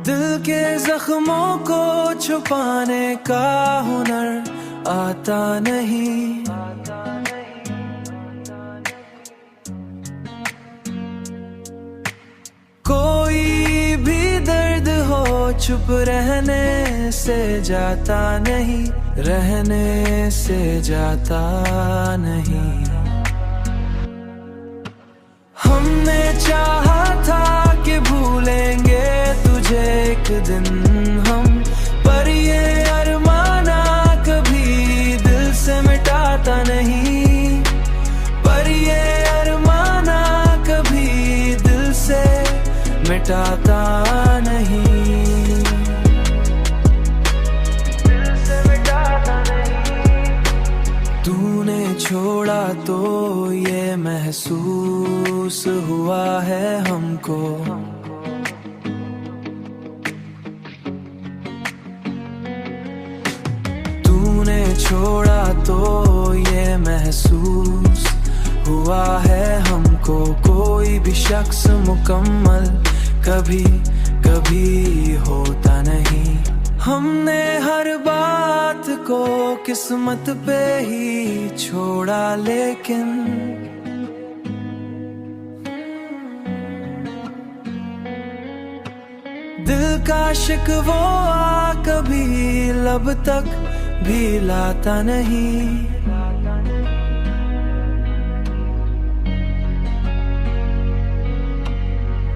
दिल के जख्मों को छुपाने का हुनर आता नहीं। कोई भी दर्द हो चुप रहने से जाता नहीं, रहने से जाता नहीं। हमने चाहा था कि भूलेंगे तुझे एक दिन हम, पर ये अरमाना कभी दिल से मिटाता नहीं, पर ये अरमाना कभी दिल से मिटाता नहीं, दिल से मिटाता नहीं। तूने छोड़ा तो ये महसूस हुआ है हमको, तूने छोड़ा तो ये महसूस हुआ है हमको। कोई भी शख्स मुकम्मल कभी कभी होता नहीं। हमने हर बात को किस्मत पे ही छोड़ा, लेकिन दिल का शिकवा कभी लब तक भी लाता नहीं।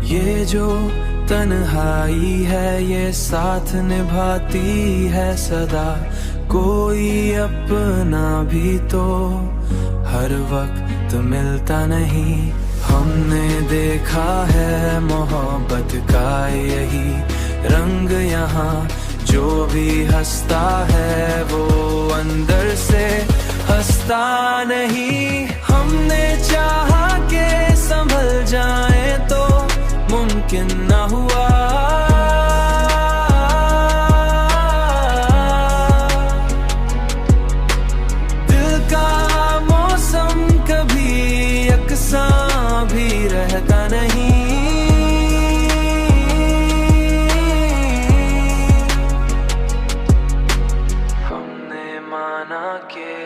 ये जो तन्हाई है ये साथ निभाती है सदा, कोई अपना भी तो हर वक्त मिलता नहीं। हमने देखा है मोहब्बत का यही रंग यहाँ, जो भी हंसता है वो अंदर से हंसता नहीं। हमने चाहा के संभल जाए तो मुमकिन न हुआ, दिल का मौसम कभी यकसां भी रहता नहीं। हमने माना के